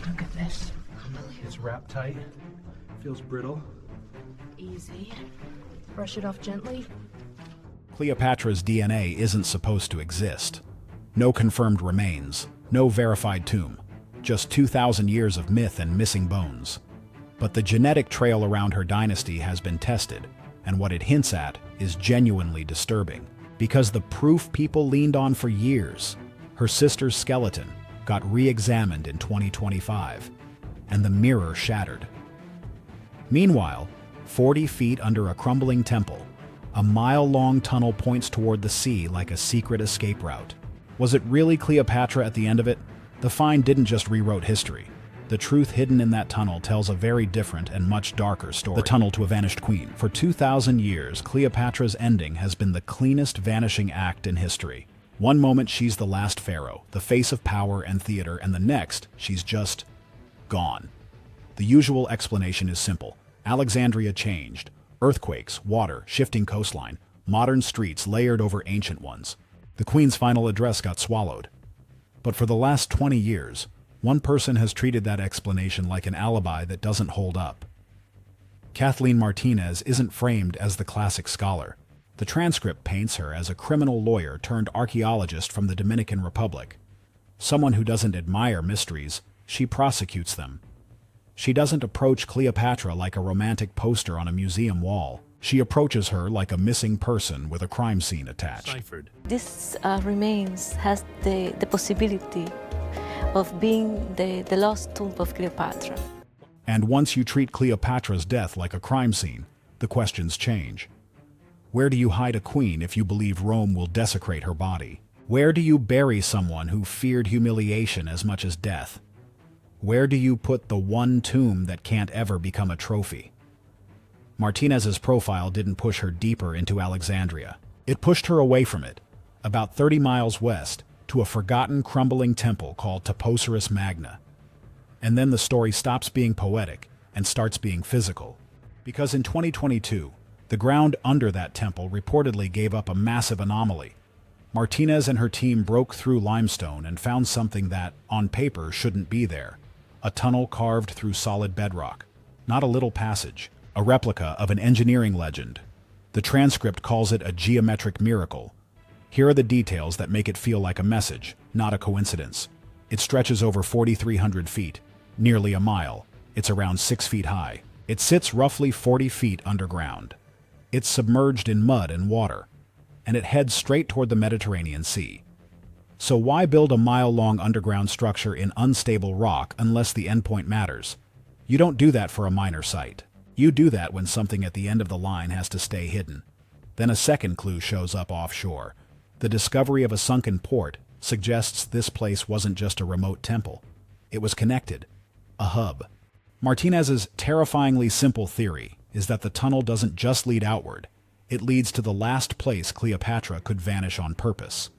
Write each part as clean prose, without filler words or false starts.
Look at this. It's wrapped tight. Feels brittle. Easy. Brush it off gently. Cleopatra's DNA isn't supposed to exist. No confirmed remains, no verified tomb, just 2,000 years of myth and missing bones. But the genetic trail around her dynasty has been tested, and what it hints at is genuinely disturbing. Because the proof people leaned on for years, her sister's skeleton, got re-examined in 2025, and the mirror shattered. Meanwhile, 40 feet under a crumbling temple, a mile-long tunnel points toward the sea like a secret escape route. Was it really Cleopatra at the end of it? The find didn't just rewrote history. The truth hidden in that tunnel tells a very different and much darker story. The tunnel to a vanished queen. For 2,000 years, Cleopatra's ending has been the cleanest vanishing act in history. One moment she's the last pharaoh, the face of power and theater, and the next, she's just gone. The usual explanation is simple. Alexandria changed. Earthquakes, water, shifting coastline, modern streets layered over ancient ones. The queen's final address got swallowed. But for the last 20 years, one person has treated that explanation like an alibi that doesn't hold up. Kathleen Martinez isn't framed as the classic scholar. The transcript paints her as a criminal lawyer turned archaeologist from the Dominican Republic. Someone who doesn't admire mysteries, she prosecutes them. She doesn't approach Cleopatra like a romantic poster on a museum wall. She approaches her like a missing person with a crime scene attached. Ciphered. This remains has the possibility of being the lost tomb of Cleopatra. And once you treat Cleopatra's death like a crime scene, the questions change. Where do you hide a queen if you believe Rome will desecrate her body? Where do you bury someone who feared humiliation as much as death? Where do you put the one tomb that can't ever become a trophy? Martinez's profile didn't push her deeper into Alexandria. It pushed her away from it, about 30 miles west, to a forgotten crumbling temple called Taposiris Magna. And then the story stops being poetic and starts being physical. Because in 2022, the ground under that temple reportedly gave up a massive anomaly. Martinez and her team broke through limestone and found something that, on paper, shouldn't be there. A tunnel carved through solid bedrock. Not a little passage. A replica of an engineering legend. The transcript calls it a geometric miracle. Here are the details that make it feel like a message, not a coincidence. It stretches over 4,300 feet, nearly a mile. It's around 6 feet high. It sits roughly 40 feet underground. It's submerged in mud and water, and it heads straight toward the Mediterranean Sea. So why build a mile-long underground structure in unstable rock unless the endpoint matters? You don't do that for a minor site. You do that when something at the end of the line has to stay hidden. Then a second clue shows up offshore. The discovery of a sunken port suggests this place wasn't just a remote temple. It was connected. A hub. Martinez's terrifyingly simple theory is that the tunnel doesn't just lead outward. It leads to the last place Cleopatra could vanish on purpose.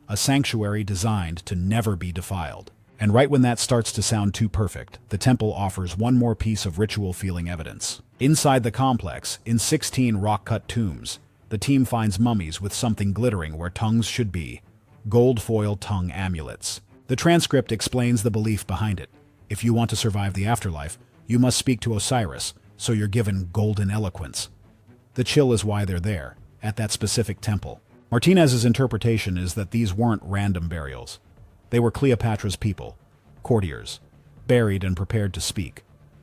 A sanctuary designed to never be defiled. And right when that starts to sound too perfect, the temple offers one more piece of ritual-feeling evidence. Inside the complex, in 16 rock-cut tombs, the team finds mummies with something glittering where tongues should be, gold foil tongue amulets. The transcript explains the belief behind it. If you want to survive the afterlife, you must speak to Osiris, so you're given golden eloquence. The chill is why they're there, at that specific temple. Martinez's interpretation is that these weren't random burials. They were Cleopatra's people, courtiers, buried and prepared to speak,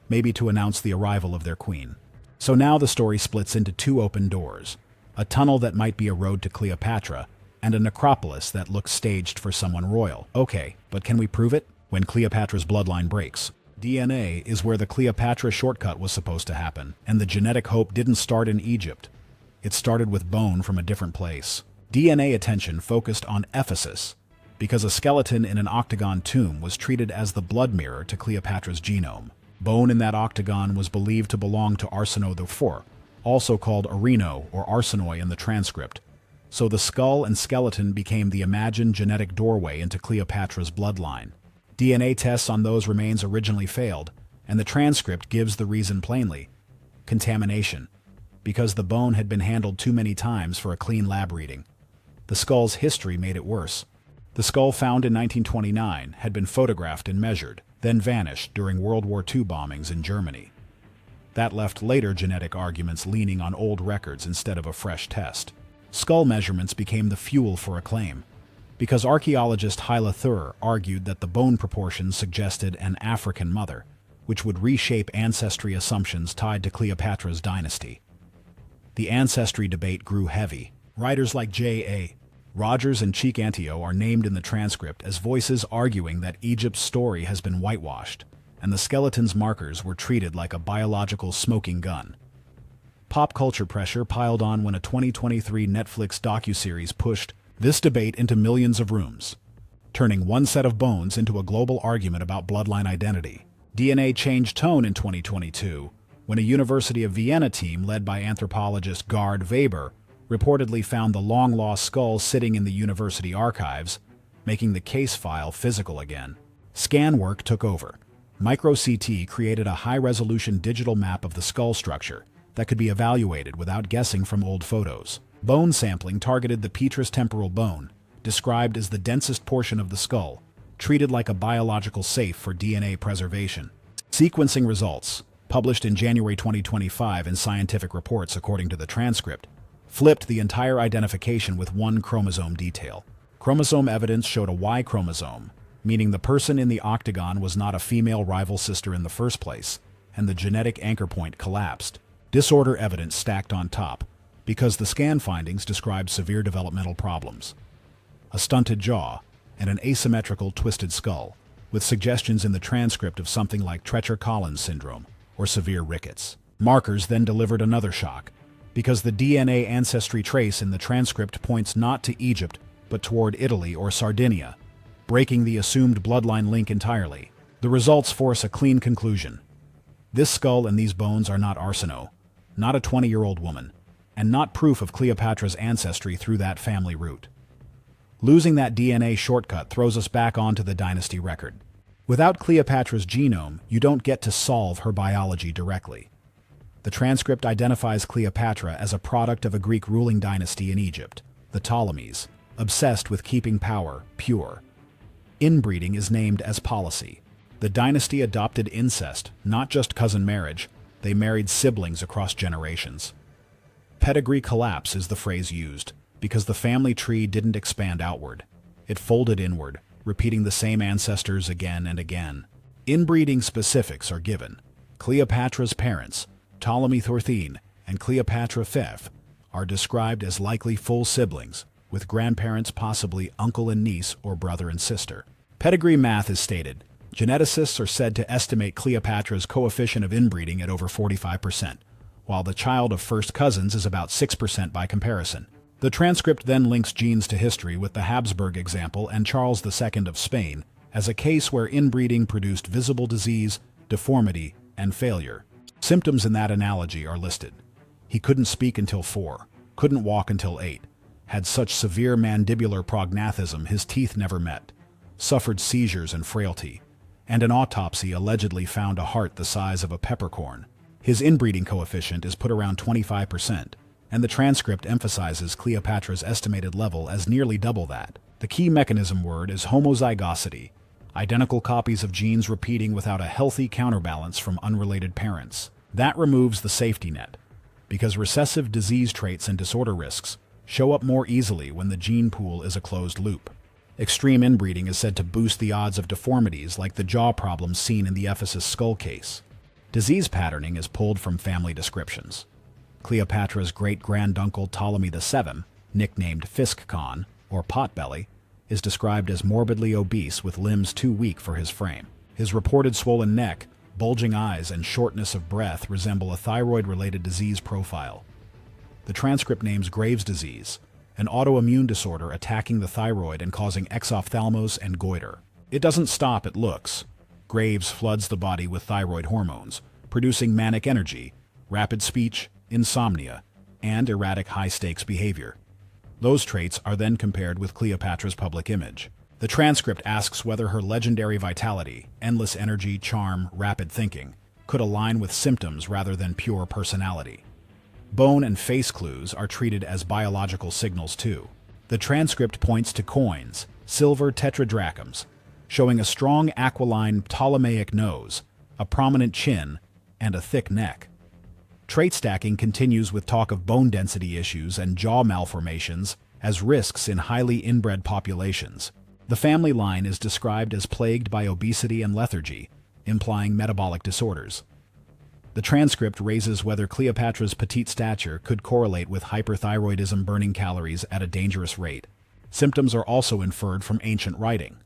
maybe to announce the arrival of their queen. So now the story splits into two open doors, a tunnel that might be a road to Cleopatra, and a necropolis that looks staged for someone royal. Okay, but can we prove it? When Cleopatra's bloodline breaks. DNA is where the Cleopatra shortcut was supposed to happen, and the genetic hope didn't start in Egypt. It started with bone from a different place. DNA attention focused on Ephesus, because a skeleton in an octagon tomb was treated as the blood mirror to Cleopatra's genome. Bone in that octagon was believed to belong to Arsinoe IV, also called Areno or Arsinoe in the transcript. So the skull and skeleton became the imagined genetic doorway into Cleopatra's bloodline. DNA tests on those remains originally failed, and the transcript gives the reason plainly: contamination, because the bone had been handled too many times for a clean lab reading. The skull's history made it worse. The skull found in 1929 had been photographed and measured, then vanished during World War II bombings in Germany. That left later genetic arguments leaning on old records instead of a fresh test. Skull measurements became the fuel for a claim, because archaeologist Hyla Thur argued that the bone proportions suggested an African mother, which would reshape ancestry assumptions tied to Cleopatra's dynasty. The ancestry debate grew heavy. Writers like J.A. Rogers and Cheek Antio are named in the transcript as voices arguing that Egypt's story has been whitewashed, and the skeleton's markers were treated like a biological smoking gun. Pop culture pressure piled on when a 2023 Netflix docuseries pushed this debate into millions of rooms, turning one set of bones into a global argument about bloodline identity. DNA changed tone in 2022 when a University of Vienna team led by anthropologist Gard Weber reportedly found the long-lost skull sitting in the university archives, making the case file physical again. Scan work took over. Micro-CT created a high-resolution digital map of the skull structure that could be evaluated without guessing from old photos. Bone sampling targeted the petrous temporal bone, described as the densest portion of the skull, treated like a biological safe for DNA preservation. Sequencing results, published in January 2025 in Scientific Reports according to the transcript, flipped the entire identification with one chromosome detail. Chromosome evidence showed a Y chromosome, meaning the person in the octagon was not a female rival sister in the first place, and the genetic anchor point collapsed. Disorder evidence stacked on top, because the scan findings described severe developmental problems. A stunted jaw, and an asymmetrical twisted skull, with suggestions in the transcript of something like Treacher-Collins syndrome or severe rickets. Markers then delivered another shock, because the DNA ancestry trace in the transcript points not to Egypt, but toward Italy or Sardinia, breaking the assumed bloodline link entirely. The results force a clean conclusion. This skull and these bones are not Arsinoe, not a 20-year-old woman, and not proof of Cleopatra's ancestry through that family root. Losing that DNA shortcut throws us back onto the dynasty record. Without Cleopatra's genome, you don't get to solve her biology directly. The transcript identifies Cleopatra as a product of a Greek ruling dynasty in Egypt, the Ptolemies, obsessed with keeping power pure. Inbreeding is named as policy. The dynasty adopted incest, not just cousin marriage. They married siblings across generations. Pedigree collapse is the phrase used, because the family tree didn't expand outward. It folded inward, repeating the same ancestors again and again. Inbreeding specifics are given. Cleopatra's parents, Ptolemy Thorthene and Cleopatra Pfeff, are described as likely full siblings, with grandparents possibly uncle and niece or brother and sister. Pedigree math is stated. Geneticists are said to estimate Cleopatra's coefficient of inbreeding at over 45%, while the child of first cousins is about 6% by comparison. The transcript then links genes to history with the Habsburg example and Charles II of Spain as a case where inbreeding produced visible disease, deformity, and failure. Symptoms in that analogy are listed. He couldn't speak until 4, couldn't walk until 8, had such severe mandibular prognathism his teeth never met, suffered seizures and frailty, and an autopsy allegedly found a heart the size of a peppercorn. His inbreeding coefficient is put around 25%, and the transcript emphasizes Cleopatra's estimated level as nearly double that. The key mechanism word is homozygosity, identical copies of genes repeating without a healthy counterbalance from unrelated parents. That removes the safety net, because recessive disease traits and disorder risks show up more easily when the gene pool is a closed loop. Extreme inbreeding is said to boost the odds of deformities like the jaw problems seen in the Ephesus skull case. Disease patterning is pulled from family descriptions. Cleopatra's great-granduncle Ptolemy VII, nicknamed Fisk Khan, or Potbelly, is described as morbidly obese with limbs too weak for his frame. His reported swollen neck, bulging eyes, and shortness of breath resemble a thyroid-related disease profile. The transcript names Graves' disease, an autoimmune disorder attacking the thyroid and causing exophthalmos and goiter. It doesn't stop at looks. Graves floods the body with thyroid hormones, producing manic energy, rapid speech, insomnia, and erratic high-stakes behavior. Those traits are then compared with Cleopatra's public image. The transcript asks whether her legendary vitality, endless energy, charm, rapid thinking, could align with symptoms rather than pure personality. Bone and face clues are treated as biological signals too. The transcript points to coins, silver tetradrachms, showing a strong aquiline Ptolemaic nose, a prominent chin, and a thick neck. Trait stacking continues with talk of bone density issues and jaw malformations as risks in highly inbred populations. The family line is described as plagued by obesity and lethargy, implying metabolic disorders. The transcript raises whether Cleopatra's petite stature could correlate with hyperthyroidism burning calories at a dangerous rate. Symptoms are also inferred from ancient writing.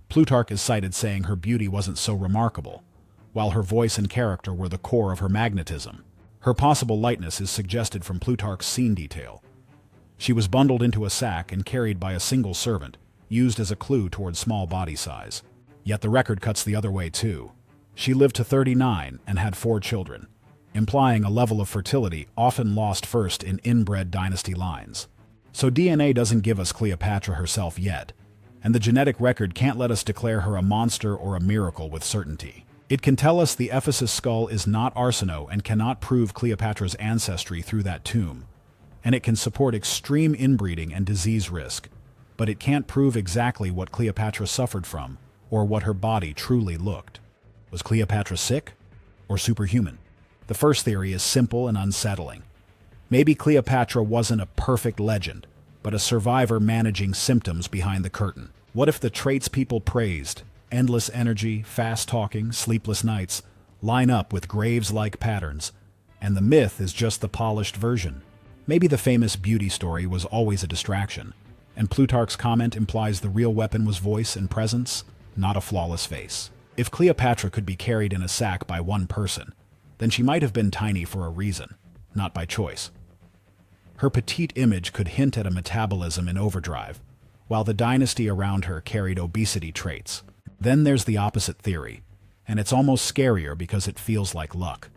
Plutarch is cited saying her beauty wasn't so remarkable, while her voice and character were the core of her magnetism. Her possible lightness is suggested from Plutarch's scene detail. She was bundled into a sack and carried by a single servant, used as a clue toward small body size. Yet the record cuts the other way too. She lived to 39 and had 4 children, implying a level of fertility often lost first in inbred dynasty lines. So DNA doesn't give us Cleopatra herself yet, and the genetic record can't let us declare her a monster or a miracle with certainty. It can tell us the Ephesus skull is not Arsinoe and cannot prove Cleopatra's ancestry through that tomb, and it can support extreme inbreeding and disease risk, but it can't prove exactly what Cleopatra suffered from or what her body truly looked. Was Cleopatra sick or superhuman? The first theory is simple and unsettling. Maybe Cleopatra wasn't a perfect legend, but a survivor managing symptoms behind the curtain. What if the traits people praised, endless energy, fast talking, sleepless nights, line up with Graves-like patterns, and the myth is just the polished version? Maybe the famous beauty story was always a distraction, and Plutarch's comment implies the real weapon was voice and presence, not a flawless face. If Cleopatra could be carried in a sack by one person, then she might have been tiny for a reason, not by choice. Her petite image could hint at a metabolism in overdrive, while the dynasty around her carried obesity traits. Then there's the opposite theory, and it's almost scarier because it feels like luck.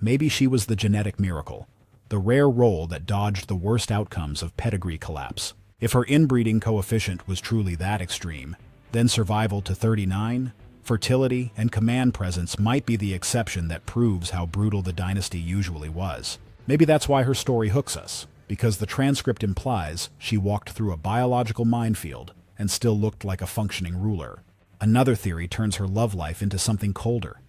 Maybe she was the genetic miracle, the rare role that dodged the worst outcomes of pedigree collapse. If her inbreeding coefficient was truly that extreme, then survival to 39, fertility, and command presence might be the exception that proves how brutal the dynasty usually was. Maybe that's why her story hooks us, because the transcript implies she walked through a biological minefield and still looked like a functioning ruler. Another theory turns her love life into something colder.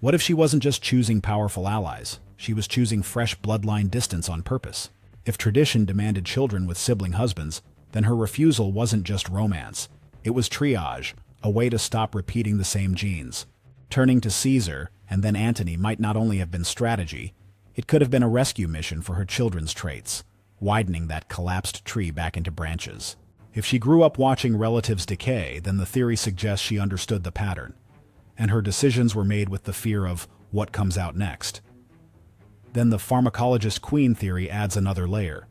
What if she wasn't just choosing powerful allies? She was choosing fresh bloodline distance on purpose. If tradition demanded children with sibling husbands, then her refusal wasn't just romance. It was triage, a way to stop repeating the same genes. Turning to Caesar and then Antony might not only have been strategy, it could have been a rescue mission for her children's traits, widening that collapsed tree back into branches. If she grew up watching relatives decay, then the theory suggests she understood the pattern, and her decisions were made with the fear of what comes out next. Then the pharmacologist queen theory adds another layer.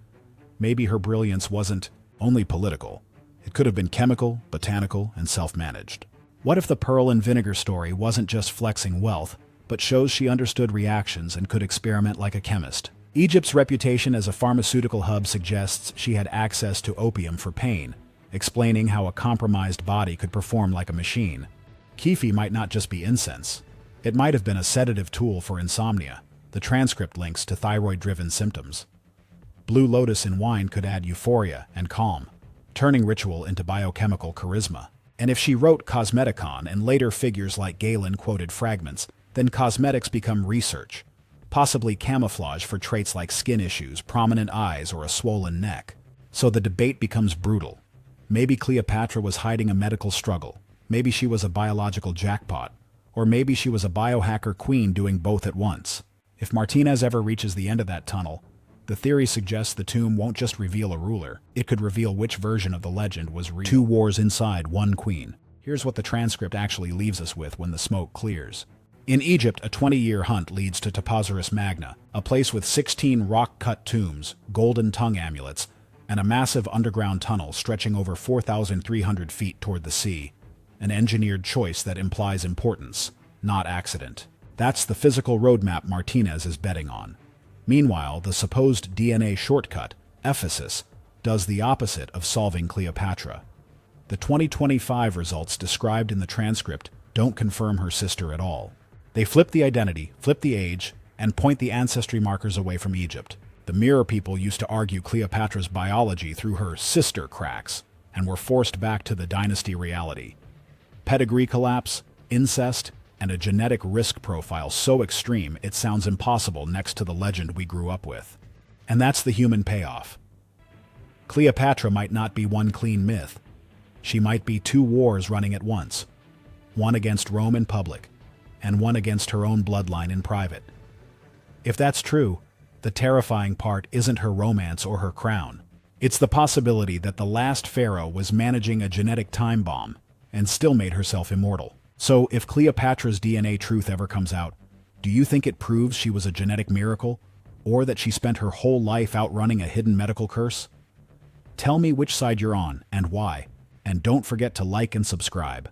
Maybe her brilliance wasn't only political. It could have been chemical, botanical, and self-managed. What if the pearl and vinegar story wasn't just flexing wealth, but shows she understood reactions and could experiment like a chemist? Egypt's reputation as a pharmaceutical hub suggests she had access to opium for pain, explaining how a compromised body could perform like a machine. Kefi might not just be incense. It might have been a sedative tool for insomnia. The transcript links to thyroid-driven symptoms. Blue lotus in wine could add euphoria and calm, turning ritual into biochemical charisma. And if she wrote Cosmeticon and later figures like Galen quoted fragments, then cosmetics become research, possibly camouflage for traits like skin issues, prominent eyes, or a swollen neck. So the debate becomes brutal. Maybe Cleopatra was hiding a medical struggle. Maybe she was a biological jackpot. Or maybe she was a biohacker queen doing both at once. If Martinez ever reaches the end of that tunnel, the theory suggests the tomb won't just reveal a ruler, it could reveal which version of the legend was real. 2 wars inside one queen. Here's what the transcript actually leaves us with when the smoke clears. In Egypt, a 20-year hunt leads to Toposaurus Magna, a place with 16 rock-cut tombs, golden tongue amulets, and a massive underground tunnel stretching over 4,300 feet toward the sea. An engineered choice that implies importance, not accident. That's the physical roadmap Martinez is betting on. Meanwhile, the supposed DNA shortcut, Ephesus, does the opposite of solving Cleopatra. The 2025 results described in the transcript don't confirm her sister at all. They flip the identity, flip the age, and point the ancestry markers away from Egypt. The Mirror people used to argue Cleopatra's biology through her sister cracks, and we're forced back to the dynasty reality. Pedigree collapse, incest, and a genetic risk profile so extreme it sounds impossible next to the legend we grew up with. And that's the human payoff. Cleopatra might not be one clean myth. She might be two wars running at once. One against Rome in public, and one against her own bloodline in private. If that's true, the terrifying part isn't her romance or her crown. It's the possibility that the last pharaoh was managing a genetic time bomb and still made herself immortal. So if Cleopatra's DNA truth ever comes out, do you think it proves she was a genetic miracle, or that she spent her whole life outrunning a hidden medical curse? Tell me which side you're on and why, and don't forget to like and subscribe.